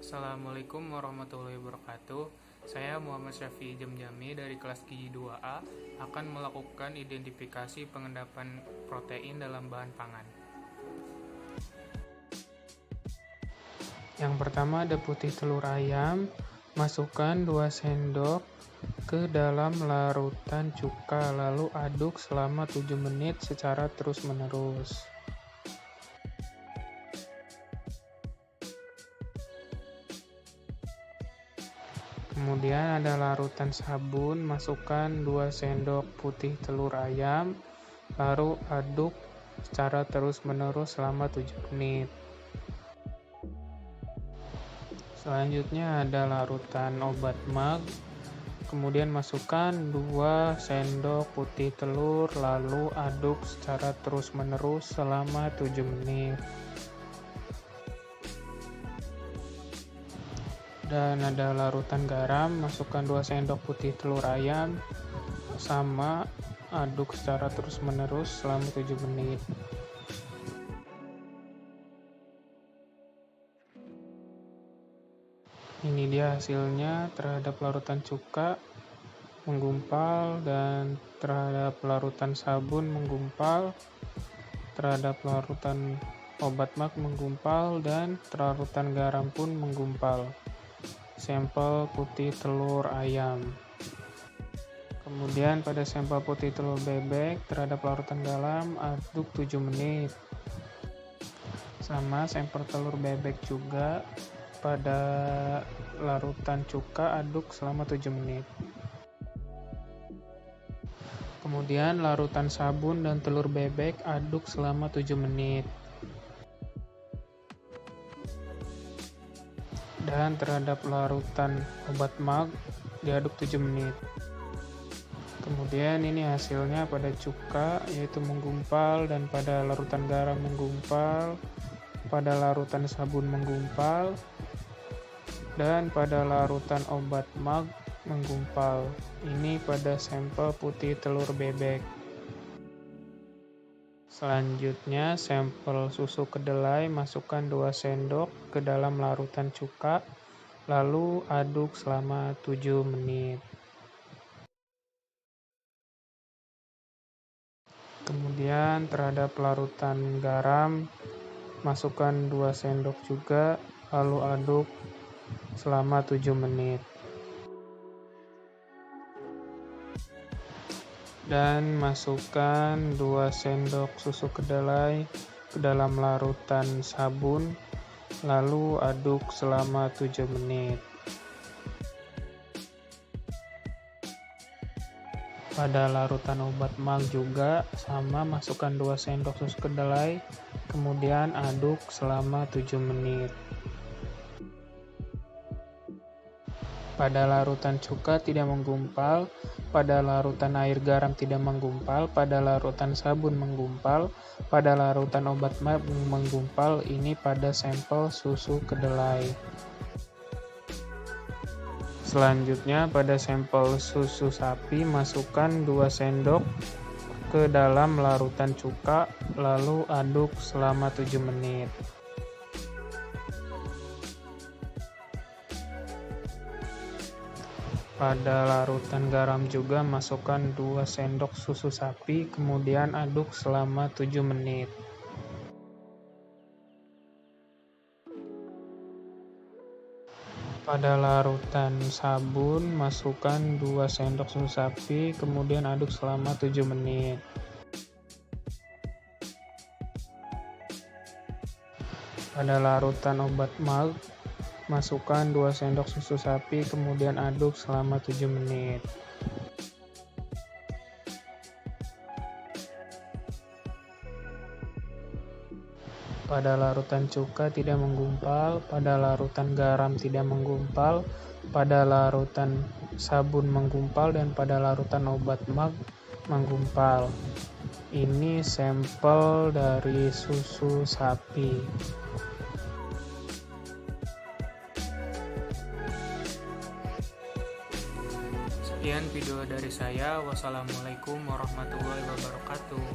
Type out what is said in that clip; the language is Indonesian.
Assalamualaikum warahmatullahi wabarakatuh. Saya Muhammad Syafi'i Jamjami dari kelas Gizi 2A akan melakukan identifikasi pengendapan protein dalam bahan pangan. Yang pertama ada putih telur ayam, masukkan 2 sendok ke dalam larutan cuka, lalu aduk selama 7 menit secara terus-menerus. Kemudian ada larutan sabun, masukkan 2 sendok putih telur ayam, lalu aduk secara terus-menerus selama 7 menit. Selanjutnya ada larutan obat mag, kemudian masukkan 2 sendok putih telur, lalu aduk secara terus-menerus selama 7 menit. Dan ada larutan garam, masukkan 2 sendok putih telur ayam, sama aduk secara terus-menerus selama 7 menit. Ini dia hasilnya terhadap larutan cuka menggumpal, dan terhadap larutan sabun menggumpal, terhadap larutan obat mag menggumpal, dan larutan garam pun menggumpal. Sampel putih telur ayam. Kemudian pada sampel putih telur bebek terhadap larutan garam aduk 7 menit. Sama sampel telur bebek juga pada larutan cuka aduk selama 7 menit. Kemudian larutan sabun dan telur bebek aduk selama 7 menit. Dan terhadap larutan obat mag diaduk 7 menit. Kemudian ini hasilnya pada cuka, yaitu menggumpal, dan pada larutan garam menggumpal, pada larutan sabun menggumpal, dan pada larutan obat mag menggumpal. Ini pada sampel putih telur bebek. Selanjutnya, sampel susu kedelai, masukkan 2 sendok ke dalam larutan cuka, lalu aduk selama 7 menit. Kemudian terhadap larutan garam, masukkan 2 sendok juga, lalu aduk selama 7 menit. Dan masukkan 2 sendok susu kedelai ke dalam larutan sabun, lalu aduk selama 7 menit. Pada larutan obat mag juga sama, masukkan 2 sendok susu kedelai, kemudian aduk selama 7 menit. Pada larutan cuka tidak menggumpal, pada larutan air garam tidak menggumpal, pada larutan sabun menggumpal, pada larutan obat mag menggumpal. Ini pada sampel susu kedelai. Selanjutnya pada sampel susu sapi, masukkan 2 sendok ke dalam larutan cuka, lalu aduk selama 7 menit. Pada larutan garam juga masukkan 2 sendok susu sapi, kemudian aduk selama 7 menit. Pada larutan sabun masukkan 2 sendok susu sapi, kemudian aduk selama 7 menit. Pada larutan obat mag masukkan 2 sendok susu sapi, kemudian aduk selama 7 menit. Pada larutan cuka tidak menggumpal, pada larutan garam tidak menggumpal, pada larutan sabun menggumpal, dan pada larutan obat mag menggumpal. Ini sampel dari susu sapi. Sekian video dari saya. Wassalamualaikum warahmatullahi wabarakatuh.